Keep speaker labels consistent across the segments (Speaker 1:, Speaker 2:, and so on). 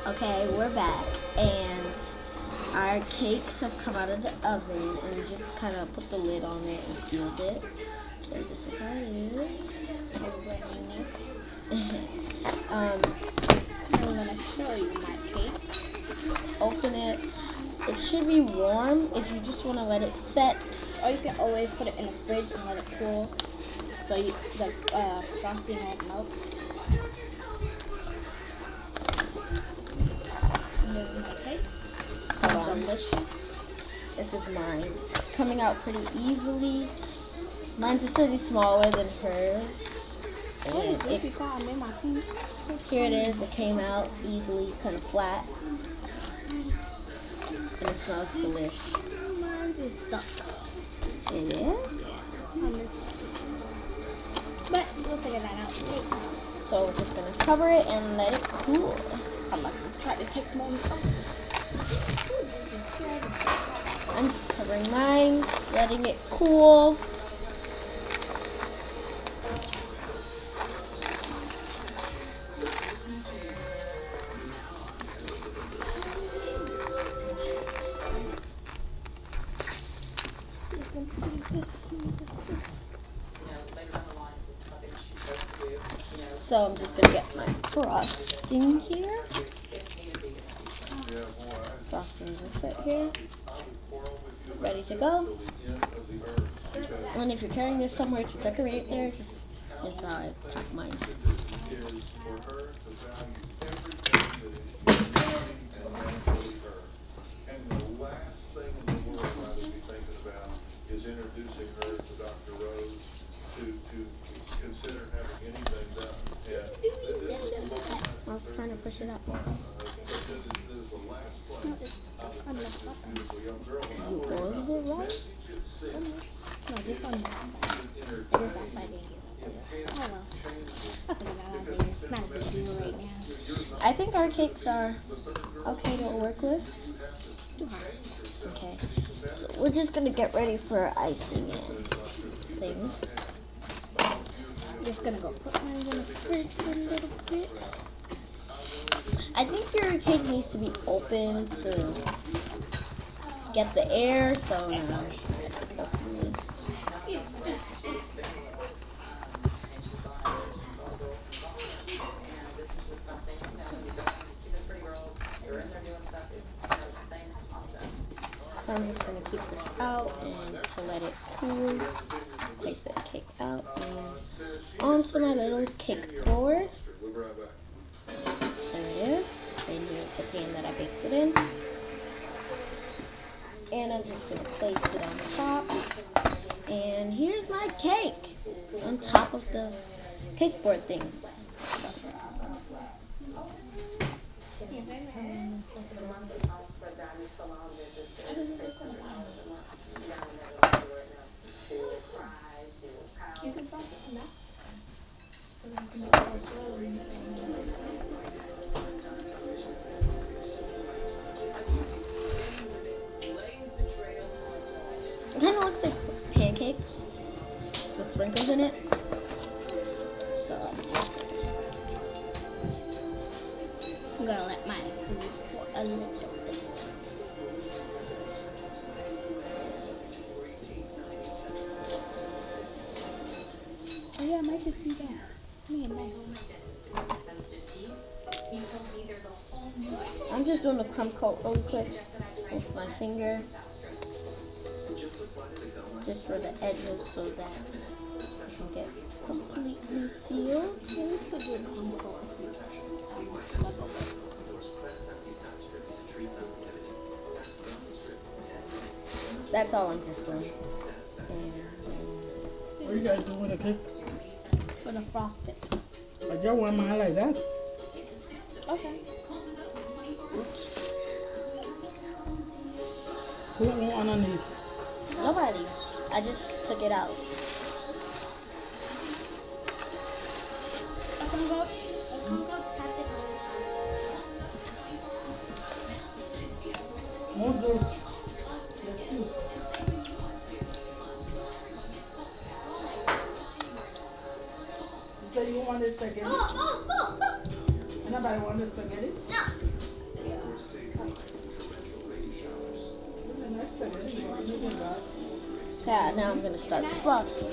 Speaker 1: Okay, we're back, and our cakes have come out of the oven, and we just kind of put the lid on it and sealed it. So this is how it is.
Speaker 2: I'm gonna show you my cake.
Speaker 1: Open it. It should be warm if you just want to let it set.
Speaker 2: Or you can always put it in the fridge and let it cool, so the frosting won't melt. Okay. Delicious.
Speaker 1: This is mine. It's coming out pretty easily. Mine's just really smaller than hers. And here it is. It came out easily, kind of flat. And it smells delicious.
Speaker 2: Mine is stuck.
Speaker 1: It is?
Speaker 2: But we'll figure that out.
Speaker 1: So we're just going to cover it and let it cool.
Speaker 2: I'm going to try to take mine out.
Speaker 1: I'm just covering mine, letting it cool. So I'm just gonna get my frosting here. Frosting just right here. Ready to go. And if you're carrying this somewhere to decorate there, just that's how I pack mine.
Speaker 3: Introducing her to Dr. Rose to consider having anything done.
Speaker 1: I was trying to push it up.
Speaker 2: No, it's stuck on the bottom.
Speaker 1: You oiled it right?
Speaker 2: No, just on that side. I guess that side didn't get it. Oh well. I'll figure that out later. Not a big deal right now.
Speaker 1: I think our cakes are okay to work with.
Speaker 2: Too hot.
Speaker 1: Okay. So we're just gonna get ready for icing and things.
Speaker 2: Just gonna go put mine in the fridge for a little bit.
Speaker 1: I think your cake needs to be open to get the air, so now open this. So I'm just going to keep this out and to let it cool. Place the cake out and onto my little cake board. There it is. And here's the pan that I baked it in. And I'm just going to place it on top. And here's my cake on top of the cake board thing.
Speaker 2: You can drop it in that.
Speaker 1: It kind of looks like pancakes with sprinkles in it. So
Speaker 2: I'm gonna let mine freeze for a little bit. Oh yeah, I might just do that. Me and my
Speaker 1: I'm just doing a crumb coat really quick with my finger. Just for the edges so that it can get completely sealed.
Speaker 2: Yeah, it's a good combo.
Speaker 1: That's all I'm just doing.
Speaker 4: What are you guys doing with the cake?
Speaker 2: With a frosting.
Speaker 4: I just want mine like that.
Speaker 2: Okay.
Speaker 1: Oops.
Speaker 4: Who won't underneath?
Speaker 1: Nobody. I just took it out.
Speaker 4: Move those. So you want this spaghetti? Anybody want this spaghetti?
Speaker 1: No. Yeah, now I'm gonna start frosting.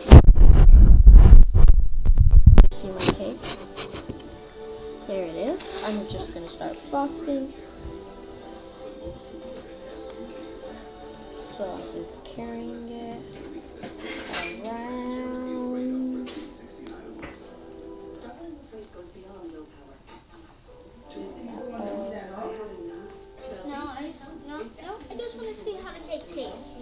Speaker 1: See my cake? There it is. I'm just gonna start frosting. So I'm just carrying it around.
Speaker 2: I just want to see how the cake tastes.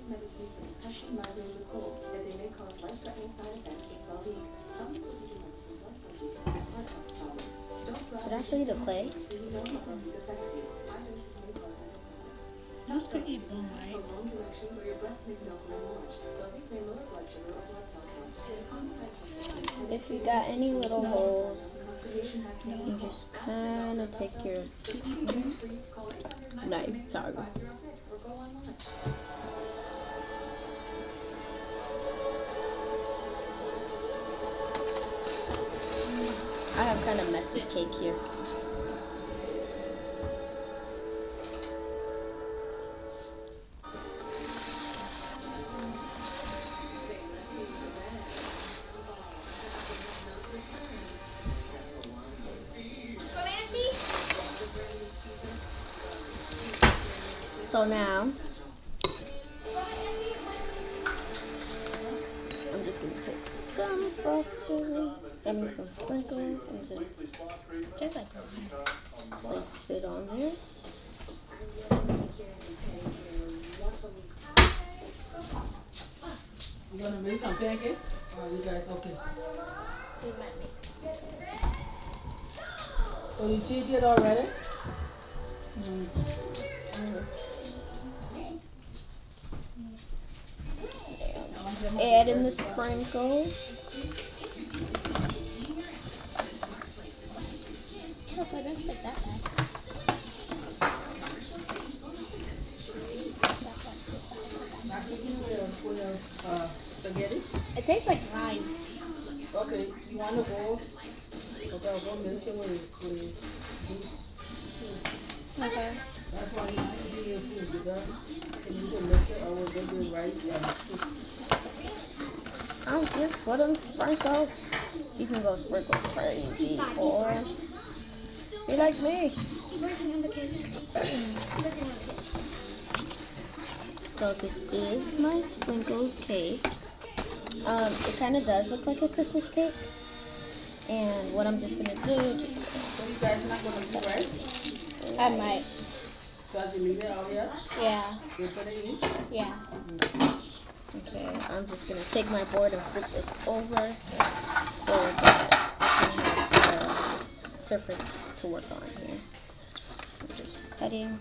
Speaker 5: Medicines for depression, migraines, or colds, as they may cause life-threatening side effects with Belviq. Some people taking medicines like Belviq have heart health problems. Don't drive.
Speaker 1: Did I show you the play?
Speaker 5: Do you know how Belviq affects you? High doses may cause mental problems.
Speaker 2: You can eat them, right?
Speaker 5: For long directions or your breast may milk or enlarge. Belviq may lower blood sugar or blood cell count. Common side effects.
Speaker 1: If you got any little holes,
Speaker 5: Constipation has
Speaker 1: you just kind of take your knife, sorry.
Speaker 5: 506 or go online.
Speaker 1: I have kind of messy cake here. So now, I'm just going to take some frosting, some sprinkles, and just like place it on there.
Speaker 4: You gonna make some pancakes? Or you guys okay?
Speaker 2: We might mix.
Speaker 4: So you cheated already?
Speaker 1: Add in the sprinkles.
Speaker 2: Oh, so I don't expect that bad.
Speaker 4: Spaghetti?
Speaker 2: It tastes like lime.
Speaker 4: Okay, you want to go? Okay, I'll go mix it with
Speaker 2: Okay.
Speaker 4: that's why you have to do your food, because you can mix it or we'll go do rice and soup.
Speaker 1: I'll just put them sprinkled. You can go sprinkle crazy, or be like me. So this is my sprinkled cake. It kind of does look like a Christmas cake. And what I'm just gonna do,
Speaker 4: So you guys not going to do rice?
Speaker 2: I might.
Speaker 4: So as you leave it out here,
Speaker 2: Yeah.
Speaker 4: you put it in?
Speaker 2: Yeah.
Speaker 1: okay, I'm just gonna take my board and flip this over so that I can have the surface to work on here. I'm just cutting.